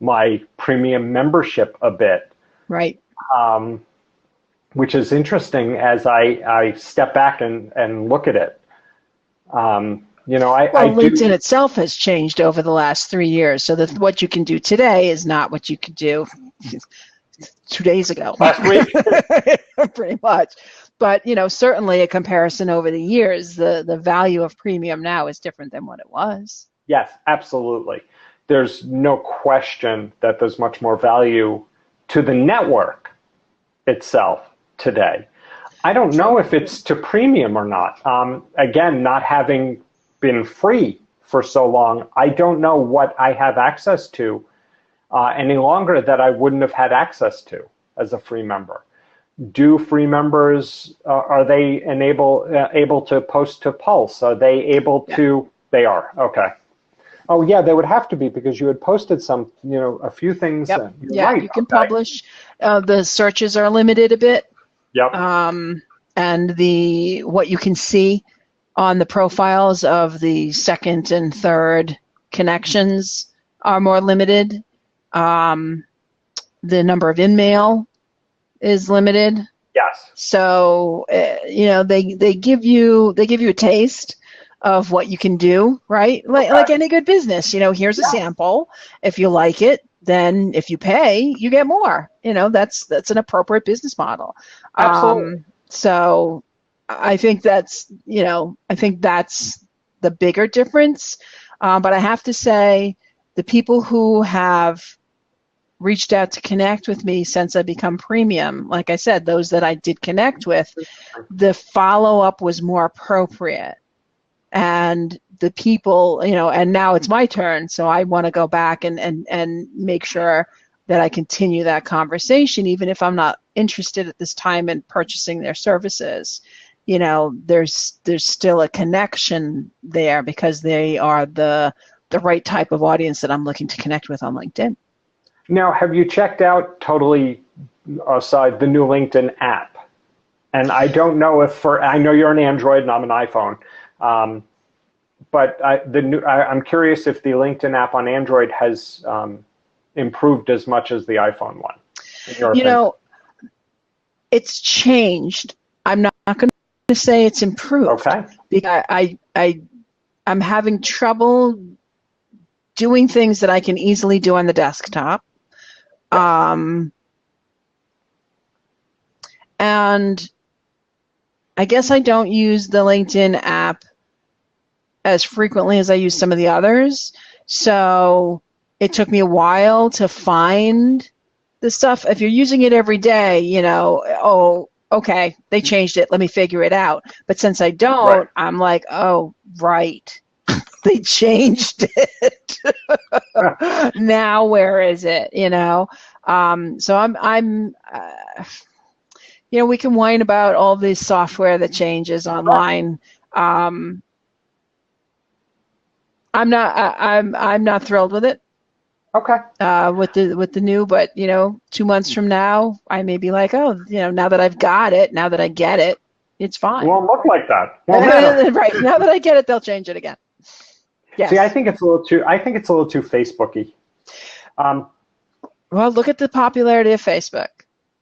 Speaker 1: my premium membership a bit.
Speaker 2: Right.
Speaker 1: which is interesting as I step back and look at it. You know,
Speaker 2: Well,
Speaker 1: I
Speaker 2: LinkedIn
Speaker 1: do.
Speaker 2: itself has changed over the last 3 years, so that what you can do today is not what you could do 2 days ago.
Speaker 1: Last week.
Speaker 2: Pretty much. But, you know, certainly a comparison over the years, the value of premium now is different than what it was.
Speaker 1: Yes, absolutely. There's no question that there's much more value to the network itself today. I don't know if it's to premium or not. Again, not having been free for so long, I don't know what I have access to any longer that I wouldn't have had access to as a free member. Do free members, are they able to post to Pulse? Are they able to? They are, okay. Oh yeah, they would have to be because you had posted some, you know, a few things.
Speaker 2: Yep.
Speaker 1: You're
Speaker 2: Yeah,
Speaker 1: right,
Speaker 2: you can
Speaker 1: okay.
Speaker 2: publish. The searches are limited a bit.
Speaker 1: Yep.
Speaker 2: And what you can see on the profiles of the second and third connections are more limited. The number of in-mail is limited.
Speaker 1: Yes.
Speaker 2: So you know, they give you a taste of what you can do, right? Like any good business, you know, here's a sample. If you like it, then if you pay, you get more. You know, that's an appropriate business model.
Speaker 1: Absolutely.
Speaker 2: So I think that's the bigger difference. But I have to say, the people who have reached out to connect with me since I become premium, like I said, those that I did connect with, the follow-up was more appropriate. And the people, you know, and now it's my turn, so I want to go back and make sure that I continue that conversation, even if I'm not interested at this time in purchasing their services. You know, there's still a connection there because they are the right type of audience that I'm looking to connect with on LinkedIn.
Speaker 1: Now, have you checked out, totally aside, the new LinkedIn app? And I don't know if I know you're an Android and I'm an iPhone, but I'm curious if the LinkedIn app on Android has improved as much as the iPhone one.
Speaker 2: You know, it's changed. I'm not going to say it's improved.
Speaker 1: Okay.
Speaker 2: Because I'm having trouble doing things that I can easily do on the desktop. And I guess I don't use the LinkedIn app as frequently as I use some of the others. So it took me a while to find the stuff. If you're using it every day, you know, oh, okay, they changed it, let me figure it out. But since I don't, right. I'm like, oh, right. They changed it. Now where is it? You know, so I'm you know, we can whine about all this software that changes online. I'm not thrilled with it.
Speaker 1: Okay.
Speaker 2: With the new, but you know, 2 months from now, I may be like, oh, you know, now that I've got it, now that I get it, it's fine.
Speaker 1: It won't look like that.
Speaker 2: Right. Now that I get it, they'll change it again. Yes.
Speaker 1: See, I think it's a little too Facebooky.
Speaker 2: Well, look at the popularity of Facebook.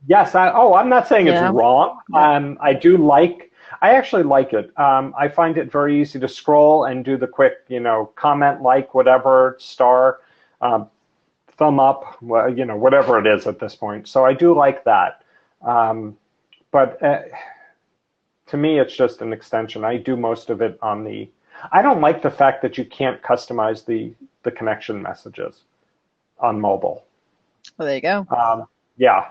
Speaker 1: Yes. I'm not saying it's wrong.
Speaker 2: Yeah.
Speaker 1: I actually like it. I find it very easy to scroll and do the quick, you know, comment, like, whatever, star, thumb up, you know, whatever it is at this point. So I do like that. But to me, it's just an extension. I do most of it on the. I don't like the fact that you can't customize the connection messages on mobile.
Speaker 2: Well, there you go.
Speaker 1: Yeah,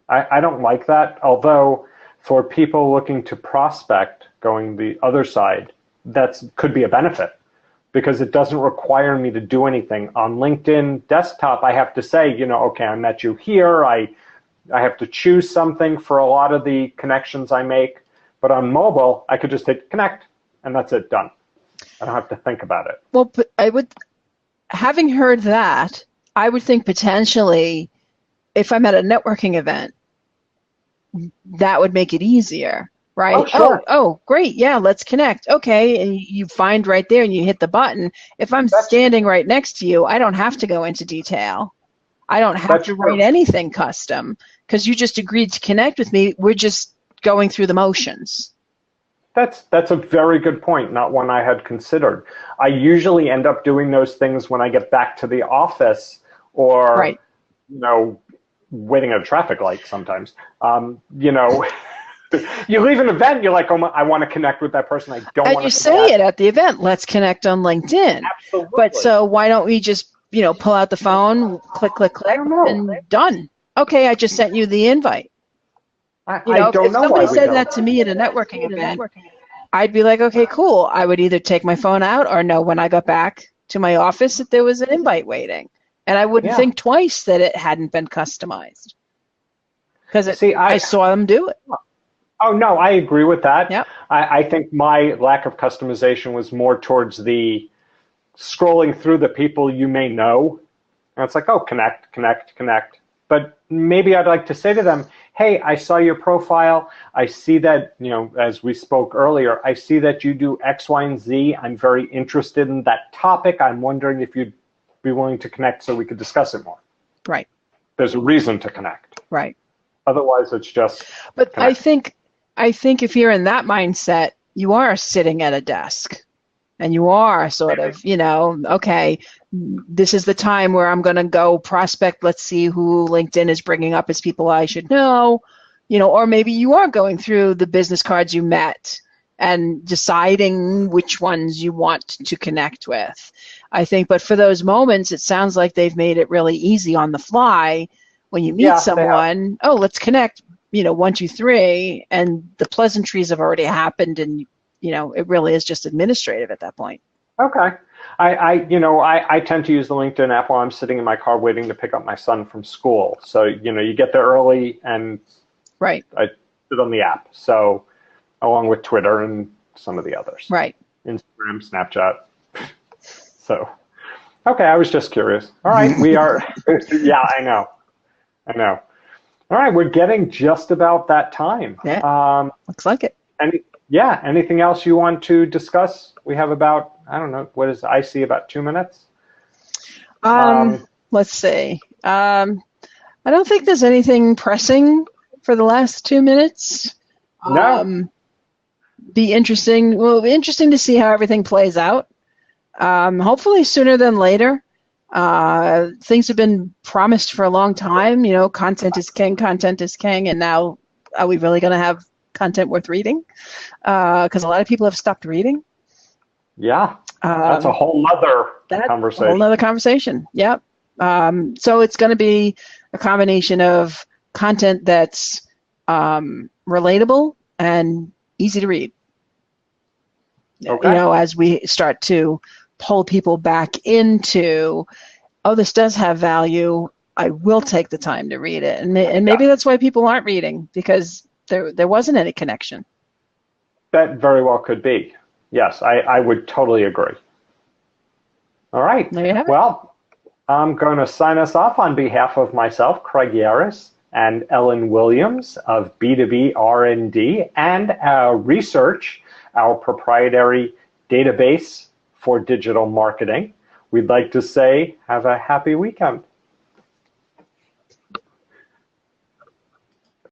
Speaker 1: I don't like that. Although for people looking to prospect going the other side, that could be a benefit because it doesn't require me to do anything. On LinkedIn desktop, I have to say, you know, okay, I met you here. I have to choose something for a lot of the connections I make. But on mobile, I could just hit connect, and that's it, done. I don't have to think about it.
Speaker 2: Well, having heard that, I would think potentially if I'm at a networking event, that would make it easier, right?
Speaker 1: Oh, sure.
Speaker 2: Oh, great. Yeah, let's connect. Okay, and you find right there and you hit the button. If I'm standing right next to you, I don't have to go into detail. I don't have to write anything custom because you just agreed to connect with me. We're just going through the motions.
Speaker 1: That's a very good point, not one I had considered. I usually end up doing those things when I get back to the office or,
Speaker 2: Right.
Speaker 1: you know, waiting at a traffic light sometimes. You know, you leave an event, you're like, oh, I want to connect with that person. I don't want to.
Speaker 2: And you say it at the event, let's connect on LinkedIn.
Speaker 1: Absolutely.
Speaker 2: But so why don't we just, you know, pull out the phone, click, click, click, and done. Okay, I just sent you the invite.
Speaker 1: I
Speaker 2: You know,
Speaker 1: don't
Speaker 2: if
Speaker 1: know
Speaker 2: somebody
Speaker 1: why we
Speaker 2: said
Speaker 1: don't.
Speaker 2: that to me at a networking event, I'd be like, okay, cool. I would either take my phone out or know when I got back to my office that there was an invite waiting. And I wouldn't
Speaker 1: Yeah.
Speaker 2: think twice that it hadn't been customized. Because
Speaker 1: See,
Speaker 2: I saw them do it.
Speaker 1: Oh, no, I agree with that.
Speaker 2: Yep.
Speaker 1: I think my lack of customization was more towards the scrolling through the people you may know. And it's like, oh, connect, connect, connect. But maybe I'd like to say to them, hey, I saw your profile. I see that, you know, as we spoke earlier, I see that you do X, Y, and Z. I'm very interested in that topic. I'm wondering if you'd be willing to connect so we could discuss it more.
Speaker 2: Right.
Speaker 1: There's a reason to connect.
Speaker 2: Right.
Speaker 1: Otherwise, it's just
Speaker 2: But
Speaker 1: connect.
Speaker 2: I think if you're in that mindset, you are sitting at a desk and you are sort of, you know, okay, this is the time where I'm going to go prospect. Let's see who LinkedIn is bringing up as people I should know, you know, or maybe you are going through the business cards you met and deciding which ones you want to connect with. I think, but for those moments, it sounds like they've made it really easy on the fly. When you meet someone, oh, let's connect, you know, 1, 2, 3, and the pleasantries have already happened, and you know, it really is just administrative at that point.
Speaker 1: Okay. I tend to use the LinkedIn app while I'm sitting in my car waiting to pick up my son from school. So, you know, you get there early and
Speaker 2: Right.
Speaker 1: I sit on the app. So, along with Twitter and some of the others.
Speaker 2: Right.
Speaker 1: Instagram, Snapchat. So, okay, I was just curious. All right, we are, yeah, I know. All right, we're getting just about that time.
Speaker 2: Yeah, looks like it.
Speaker 1: Anything else you want to discuss? We have about, I don't know, what is I see about 2 minutes?
Speaker 2: Let's see. I don't think there's anything pressing for the last 2 minutes.
Speaker 1: No.
Speaker 2: Be interesting. Well, it'll be interesting to see how everything plays out. Hopefully sooner than later. Things have been promised for a long time. You know, content is king, and now are we really going to have content worth reading? Because a lot of people have stopped reading.
Speaker 1: Yeah, that's a whole other conversation.
Speaker 2: A whole other conversation, yep. So it's going to be a combination of content that's relatable and easy to read.
Speaker 1: Okay.
Speaker 2: You know, as we start to pull people back into, oh, this does have value, I will take the time to read it. And maybe that's why people aren't reading, because there wasn't any connection.
Speaker 1: That very well could be. Yes, I would totally agree. All right.
Speaker 2: There you have it.
Speaker 1: Well, I'm going to sign us off on behalf of myself, Craig Yaris, and Ellen Williams of B2B R&D and our research, our proprietary database for digital marketing. We'd like to say have a happy weekend.